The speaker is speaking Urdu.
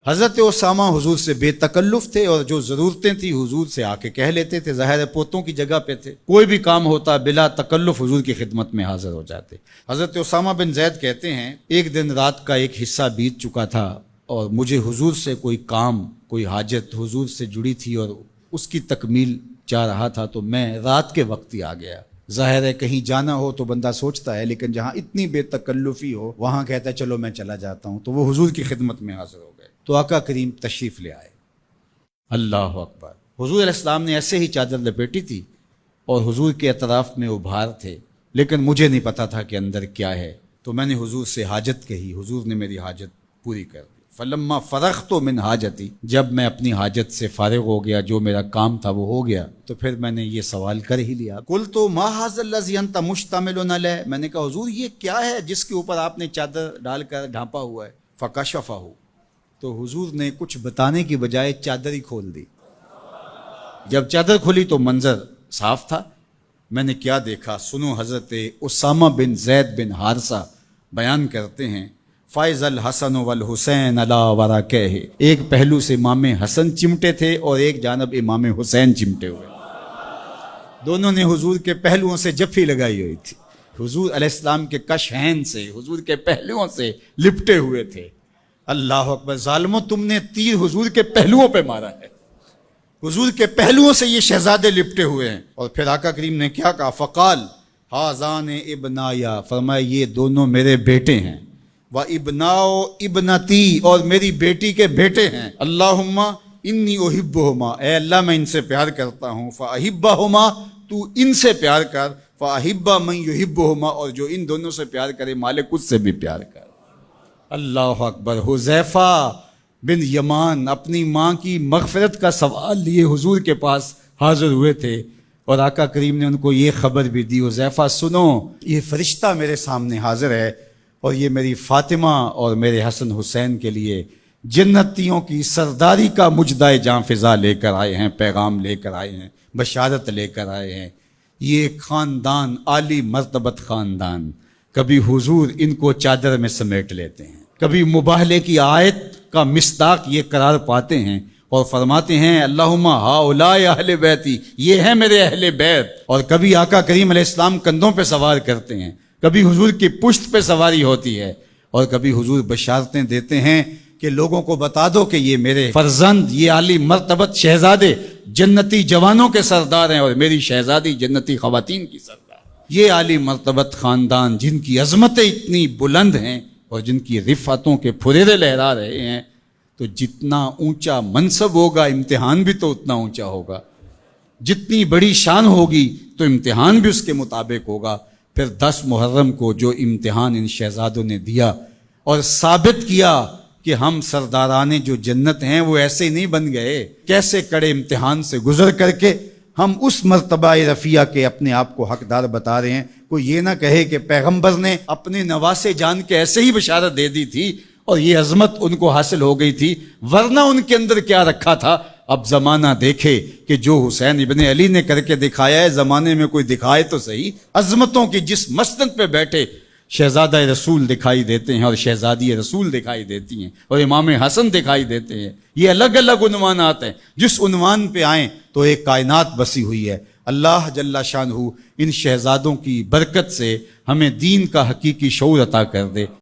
حضرت اسامہ حضور سے بے تکلف تھے اور جو ضرورتیں تھی حضور سے آ کے کہہ لیتے تھے، ظاہر ہے پوتوں کی جگہ پہ تھے، کوئی بھی کام ہوتا بلا تکلف حضور کی خدمت میں حاضر ہو جاتے۔ حضرت اسامہ بن زید کہتے ہیں ایک دن رات کا ایک حصہ بیت چکا تھا اور مجھے حضور سے کوئی کام، کوئی حاجت حضور سے جڑی تھی اور اس کی تکمیل چاہ رہا تھا، تو میں رات کے وقت ہی آ گیا۔ ظاہر ہے کہیں جانا ہو تو بندہ سوچتا ہے، لیکن جہاں اتنی بے تکلفی ہو وہاں کہتا ہے چلو میں چلا جاتا ہوں، تو وہ حضور کی خدمت میں حاضر ہو گئے۔ تو آقا کریم تشریف لے آئے۔ اللہ اکبر! حضور علیہ السلام نے ایسے ہی چادر لپیٹی تھی اور حضور کے اطراف میں ابھار تھے، لیکن مجھے نہیں پتا تھا کہ اندر کیا ہے، تو میں نے حضور سے حاجت کہی، حضور نے میری حاجت پوری کر دی۔ فلما فرغت من حاجتی، جب میں اپنی حاجت سے فارغ ہو گیا، جو میرا کام تھا وہ ہو گیا، تو پھر میں نے یہ سوال کر ہی لیا، قلت ما ھذا الذی انت مشتمل علیہ، میں نے کہا حضور یہ کیا ہے جس کے اوپر آپ نے چادر ڈال کر ڈھانپا ہوا ہے؟ فکشفہ، تو حضور نے کچھ بتانے کی بجائے چادر ہی کھول دی۔ جب چادر کھلی تو منظر صاف تھا۔ میں نے کیا دیکھا سنو، حضرت اسامہ بن زید بن حارثہ بیان کرتے ہیں، فائز الحسن والحسین علی ورقہ، ایک پہلو سے امام حسن چمٹے تھے اور ایک جانب امام حسین چمٹے ہوئے، دونوں نے حضور کے پہلوؤں سے جفی لگائی ہوئی تھی، حضور علیہ السلام کے کشہین سے، حضور کے پہلوؤں سے لپٹے ہوئے تھے۔ اللہ اکبر! ظالموں، تم نے تیر حضور کے پہلوؤں پہ مارا ہے، حضور کے پہلوؤں سے یہ شہزادے لپٹے ہوئے ہیں۔ اور پھر آقا کریم نے کیا کہا؟ فقال ھذان ابنایا، فرمایا یہ دونوں میرے بیٹے ہیں، و ابناؤ ابنتی، اور میری بیٹی کے بیٹے ہیں۔ اللہم انی احبہما، اے اللہ میں ان سے پیار کرتا ہوں، فاحبہما، تو ان سے پیار کر، فاحب من یحبہما، اور جو ان دونوں سے پیار کرے مالک اس سے بھی پیار کر۔ اللہ اکبر! حذیفہ بن یمان اپنی ماں کی مغفرت کا سوال لیے حضور کے پاس حاضر ہوئے تھے، اور آقا کریم نے ان کو یہ خبر بھی دی، حذیفہ سنو، یہ فرشتہ میرے سامنے حاضر ہے اور یہ میری فاطمہ اور میرے حسن حسین کے لیے جنتیوں کی سرداری کا مجدہ جاں فضا لے کر آئے ہیں، پیغام لے کر آئے ہیں، بشارت لے کر آئے ہیں۔ یہ خاندان عالی مرتبت خاندان، کبھی حضور ان کو چادر میں سمیٹ لیتے ہیں، کبھی مباہلے کی آیت کا مصداق یہ قرار پاتے ہیں اور فرماتے ہیں اللہم ہؤلاء اہل بیتی، یہ ہیں میرے اہل بیت، اور کبھی آقا کریم علیہ السلام کندھوں پہ سوار کرتے ہیں، کبھی حضور کی پشت پہ سواری ہوتی ہے، اور کبھی حضور بشارتیں دیتے ہیں کہ لوگوں کو بتا دو کہ یہ میرے فرزند، یہ عالی مرتبت شہزادے جنتی جوانوں کے سردار ہیں، اور میری شہزادی جنتی خواتین کی سردار۔ یہ عالی مرتبت خاندان جن کی عظمتیں اتنی بلند ہیں اور جن کی رفعتوں کے پھریرے لہرا رہے ہیں، تو جتنا اونچا منصب ہوگا امتحان بھی تو اتنا اونچا ہوگا، جتنی بڑی شان ہوگی تو امتحان بھی اس کے مطابق ہوگا۔ پھر 10 محرم کو جو امتحان ان شہزادوں نے دیا اور ثابت کیا کہ ہم سرداران جو جنت ہیں وہ ایسے ہی نہیں بن گئے، کیسے کڑے امتحان سے گزر کر کے ہم اس مرتبہ رفیع کے اپنے آپ کو حقدار بتا رہے ہیں۔ کوئی یہ نہ کہے کہ پیغمبر نے اپنے نواسے جان کے ایسے ہی بشارت دے دی تھی اور یہ عظمت ان کو حاصل ہو گئی تھی، ورنہ ان کے اندر کیا رکھا تھا۔ اب زمانہ دیکھے کہ جو حسین ابن علی نے کر کے دکھایا ہے، زمانے میں کوئی دکھائے تو صحیح۔ عظمتوں کی جس مسند پہ بیٹھے شہزادہ رسول دکھائی دیتے ہیں اور شہزادی رسول دکھائی دیتی ہیں اور امام حسن دکھائی دیتے ہیں، یہ الگ الگ عنوانات ہیں، جس عنوان پہ آئیں تو ایک کائنات بسی ہوئی ہے۔ اللہ جل شانہ ان شہزادوں کی برکت سے ہمیں دین کا حقیقی شعور عطا کر دے۔